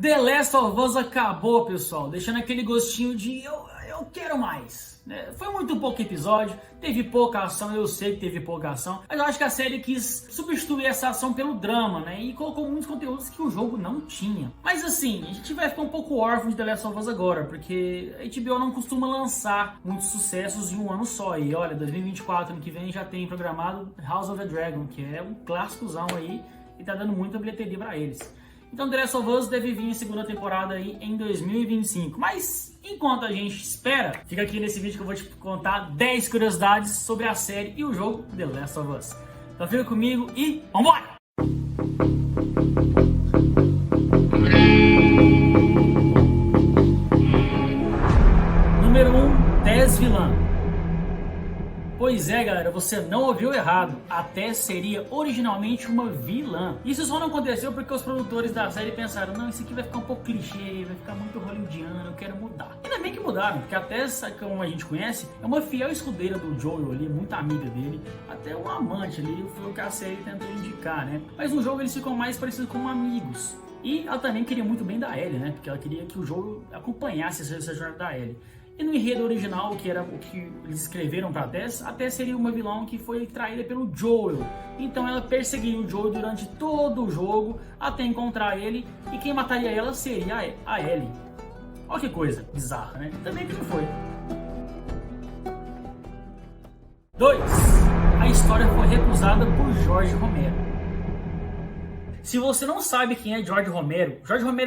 The Last of Us acabou, pessoal, deixando aquele gostinho de eu quero mais. Foi muito pouco episódio, teve pouca ação, eu sei que teve pouca ação, mas eu acho que a série quis substituir essa ação pelo drama, né? E colocou muitos conteúdos que o jogo não tinha. Mas assim, a gente vai ficar um pouco órfão de The Last of Us agora, porque a HBO não costuma lançar muitos sucessos em um ano só. E olha, 2024, ano que vem, já tem programado House of the Dragon, que é um clássicozão aí e tá dando muita bilheteria pra eles. Então The Last of Us deve vir em segunda temporada aí em 2025. Mas enquanto a gente espera, fica aqui nesse vídeo que eu vou te contar 10 curiosidades sobre a série e o jogo The Last of Us. Então fica comigo e vambora! Número 1, Tess vilã. Pois é, galera, você não ouviu errado. A Tess seria originalmente uma vilã. Isso só não aconteceu porque os produtores da série pensaram: não, isso aqui vai ficar um pouco clichê, vai ficar muito hollywoodiano, eu quero mudar. Ainda bem que mudaram, porque a Tess, como a gente conhece, é uma fiel escudeira do Joel ali, muito amiga dele, até um amante ali, foi o que a série tentou indicar, né? Mas no jogo eles ficam mais parecidos como amigos. E ela também queria muito bem da Ellie, né? Porque ela queria que o jogo acompanhasse essa jornada da Ellie. E no enredo original, que era o que eles escreveram pra Tess, a Tess seria uma vilã que foi traída pelo Joel. Então ela perseguiria o Joel durante todo o jogo até encontrar ele, e quem mataria ela seria a Ellie. Olha que coisa bizarra, né? Também que não foi. 2. A história foi recusada por Jorge Romero. Se você não sabe quem é Jorge Romero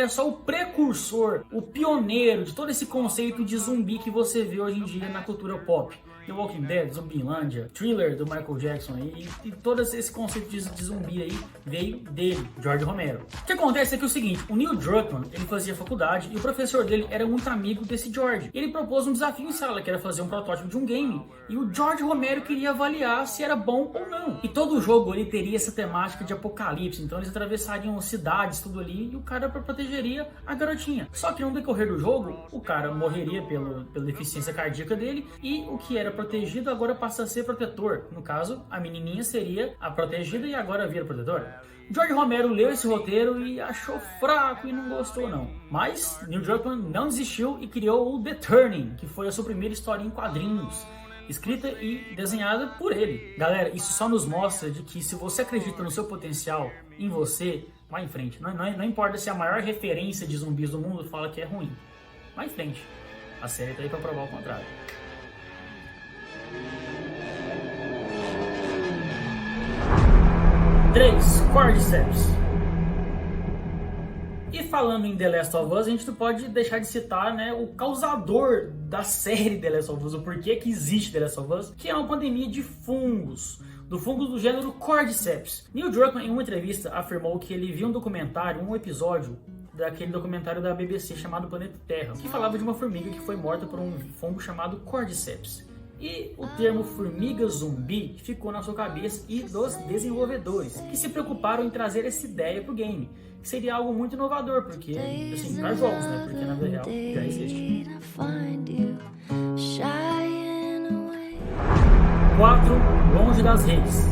é só o precursor, o pioneiro de todo esse conceito de zumbi que você vê hoje em dia na cultura pop. The Walking Dead, Zumbilândia, Thriller do Michael Jackson aí, e todo esse conceito de zumbi aí veio dele, Jorge Romero. O que acontece é que é o seguinte, o Neil Druckmann, ele fazia faculdade e o professor dele era muito amigo desse George. Ele propôs um desafio em sala, que era fazer um protótipo de um game, e o Jorge Romero queria avaliar se era bom ou não. E todo o jogo ele teria essa temática de apocalipse, então eles atravessariam cidades, tudo ali, e o cara protegeria a garotinha. Só que no decorrer do jogo, o cara morreria pela deficiência cardíaca dele, e o que era protegido agora passa a ser protetor. No caso, a menininha seria a protegida e agora vira protetora. Jorge Romero leu esse roteiro e achou fraco e não gostou não. Mas Neil Druckmann não desistiu e criou o The Turning, que foi a sua primeira história em quadrinhos, escrita e desenhada por ele. Galera, isso só nos mostra de que se você acredita no seu potencial, em você, vai em frente. Não importa se a maior referência de zumbis do mundo fala que é ruim. Vai em frente. A série tá aí pra provar o contrário. 3. Cordyceps. E falando em The Last of Us, a gente não pode deixar de citar, né, o causador da série The Last of Us, o porquê que existe The Last of Us, que é uma pandemia de fungos, do fungo do gênero Cordyceps. Neil Druckmann, em uma entrevista, afirmou que ele viu um documentário, um episódio daquele documentário da BBC chamado Planeta Terra, que falava de uma formiga que foi morta por um fungo chamado Cordyceps. E o termo formiga zumbi ficou na sua cabeça e dos desenvolvedores, que se preocuparam em trazer essa ideia para o game, que seria algo muito inovador, porque, assim, para jogos, né? Porque na vida real já existe. 4. Longe das redes.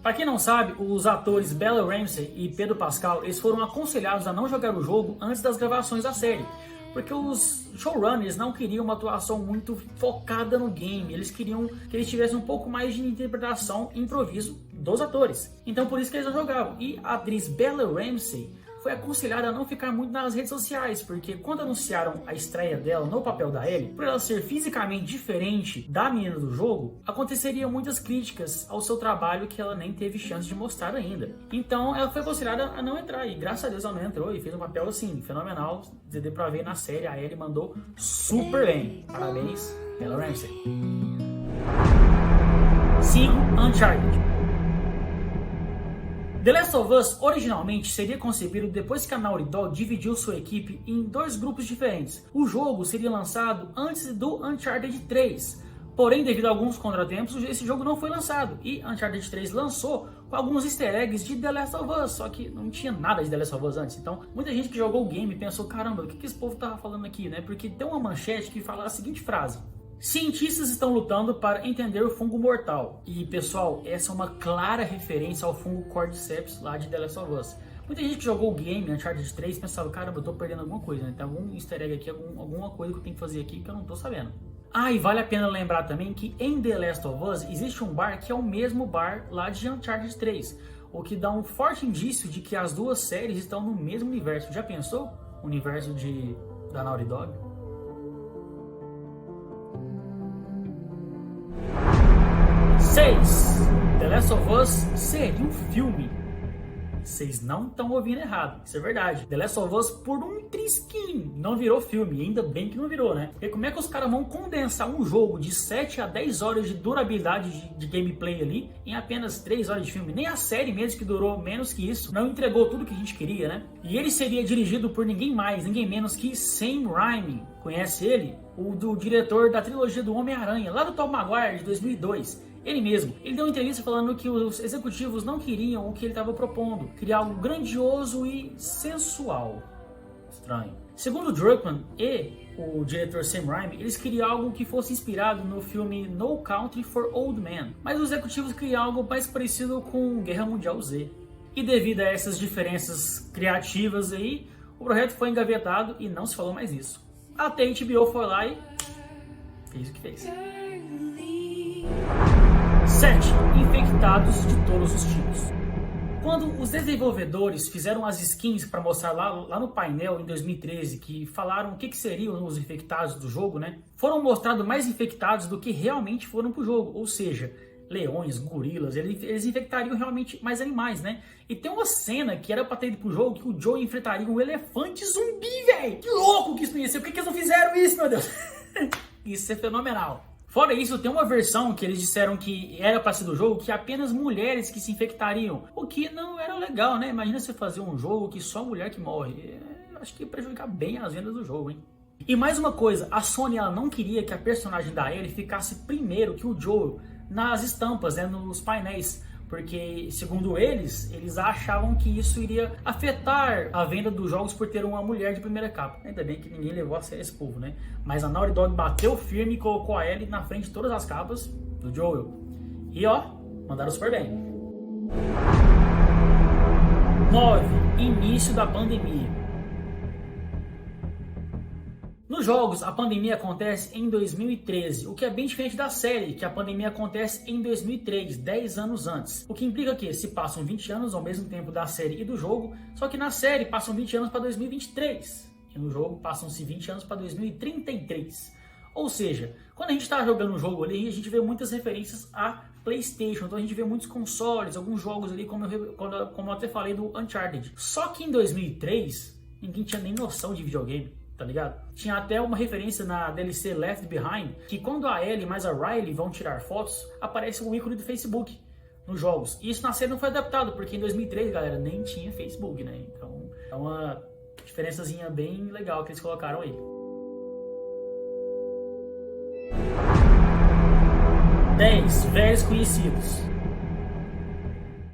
Para quem não sabe, os atores Bella Ramsey e Pedro Pascal, eles foram aconselhados a não jogar o jogo antes das gravações da série, porque os showrunners não queriam uma atuação muito focada no game, eles queriam que eles tivessem um pouco mais de interpretação e improviso dos atores. Então por isso que eles não jogavam. E a atriz Bella Ramsey foi aconselhada a não ficar muito nas redes sociais, porque quando anunciaram a estreia dela no papel da Ellie, por ela ser fisicamente diferente da menina do jogo, aconteceriam muitas críticas ao seu trabalho que ela nem teve chance de mostrar ainda. Então ela foi aconselhada a não entrar, e graças a Deus ela não entrou e fez um papel assim, fenomenal. Deu pra ver na série, a Ellie mandou super bem. Parabéns, Bella Ramsey. 5. Uncharted. The Last of Us originalmente seria concebido depois que a Naughty Dog dividiu sua equipe em dois grupos diferentes. O jogo seria lançado antes do Uncharted 3, porém devido a alguns contratempos esse jogo não foi lançado, e Uncharted 3 lançou com alguns easter eggs de The Last of Us, só que não tinha nada de The Last of Us antes. Então muita gente que jogou o game pensou: caramba, o que esse povo tava falando aqui, né? Porque tem uma manchete que fala a seguinte frase: Cientistas estão lutando para entender o fungo mortal. E pessoal, essa é uma clara referência ao fungo Cordyceps lá de The Last of Us. Muita gente que jogou o game Uncharted 3 pensava, caramba, eu tô perdendo alguma coisa, né? Tem algum easter egg aqui, alguma coisa que eu tenho que fazer aqui que eu não tô sabendo. Ah, e vale a pena lembrar também que em The Last of Us existe um bar que é o mesmo bar lá de Uncharted 3, o que dá um forte indício de que as duas séries estão no mesmo universo. Já pensou? O universo da Naughty Dog? The Last of Us seria um filme. Vocês não estão ouvindo errado, isso é verdade. The Last of Us por um trisquinho não virou filme, ainda bem que não virou, né? Porque como é que os caras vão condensar um jogo de 7 a 10 horas de durabilidade de gameplay ali em apenas 3 horas de filme? Nem a série mesmo, que durou menos que isso, não entregou tudo que a gente queria, né? E ele seria dirigido por ninguém mais, ninguém menos que Sam Raimi. Conhece ele? O do diretor da trilogia do Homem-Aranha, lá do Tobey Maguire, de 2002. Ele mesmo, ele deu uma entrevista falando que os executivos não queriam o que ele estava propondo, criar algo grandioso e sensual. Estranho. Segundo Druckmann e o diretor Sam Raimi, eles queriam algo que fosse inspirado no filme No Country for Old Men, mas os executivos queriam algo mais parecido com Guerra Mundial Z. E devido a essas diferenças criativas aí, o projeto foi engavetado e não se falou mais disso. Até a HBO foi lá e fez o que fez. 7. Infectados de todos os tipos. Quando os desenvolvedores fizeram as skins para mostrar lá no painel em 2013, que falaram o que seriam os infectados do jogo, né? Foram mostrados mais infectados do que realmente foram pro jogo, ou seja, leões, gorilas, eles infectariam realmente mais animais, né? E tem uma cena que era pra ter ido pro jogo que o Joe enfrentaria um elefante zumbi, velho! Que louco que isso ia ser! Por que eles não fizeram isso, meu Deus? Isso é fenomenal. Fora isso, tem uma versão que eles disseram que era para ser do jogo que apenas mulheres que se infectariam, o que não era legal, né? Imagina você fazer um jogo que só mulher que morre. Acho que ia prejudicar bem as vendas do jogo, hein? E mais uma coisa, a Sony ela não queria que a personagem da Ellie ficasse primeiro que o Joel nas estampas, né, nos painéis, porque segundo eles achavam que isso iria afetar a venda dos jogos por ter uma mulher de primeira capa. Ainda bem que ninguém levou a sério esse povo, né? Mas a Naughty Dog bateu firme e colocou a Ellie na frente de todas as capas do Joel. E ó, mandaram super bem. 9. Início da pandemia. Nos jogos, a pandemia acontece em 2013, o que é bem diferente da série, que a pandemia acontece em 2003, 10 anos antes. O que implica que se passam 20 anos ao mesmo tempo da série e do jogo, só que na série passam 20 anos para 2023, e no jogo passam-se 20 anos para 2033. Ou seja, quando a gente está jogando um jogo ali, a gente vê muitas referências a PlayStation, então a gente vê muitos consoles, alguns jogos ali, como eu até falei do Uncharted. Só que em 2003, ninguém tinha nem noção de videogame. Tá ligado? Tinha até uma referência na DLC Left Behind, que quando a Ellie mais a Riley vão tirar fotos, aparece um ícone do Facebook nos jogos. E isso na série não foi adaptado, porque em 2003, galera, nem tinha Facebook, né? Então é uma diferençazinha bem legal que eles colocaram aí. 10. Velhos conhecidos.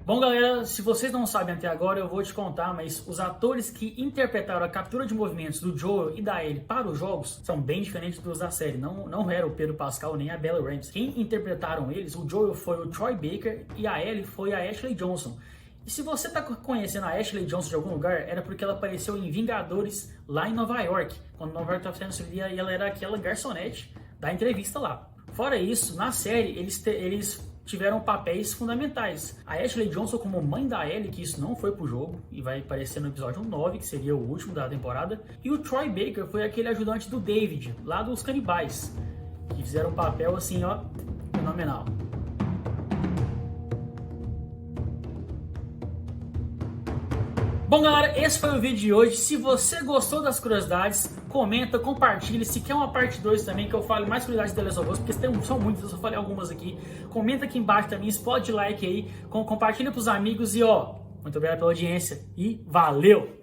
Bom, galera, se vocês não sabem até agora, eu vou te contar, mas os atores que interpretaram a captura de movimentos do Joel e da Ellie para os jogos são bem diferentes dos da série. Não era o Pedro Pascal nem a Bella Ramsey. Quem interpretaram eles, o Joel foi o Troy Baker e a Ellie foi a Ashley Johnson. E se você tá conhecendo a Ashley Johnson de algum lugar, era porque ela apareceu em Vingadores lá em Nova York, quando Nova York estava sendo destruída e ela era aquela garçonete da entrevista lá. Fora isso, na série, eles tiveram papéis fundamentais. A Ashley Johnson como mãe da Ellie, que isso não foi pro jogo, e vai aparecer no episódio 9, que seria o último da temporada. E o Troy Baker foi aquele ajudante do David, lá dos canibais, que fizeram um papel assim, ó, fenomenal. Bom, galera, esse foi o vídeo de hoje. Se você gostou das curiosidades, comenta, compartilha. Se quer uma parte 2 também, que eu fale mais curiosidades de The Last of Us, porque são muitas, eu só falei algumas aqui. Comenta aqui embaixo também, explode like aí, compartilha pros amigos e ó, muito obrigado pela audiência e valeu!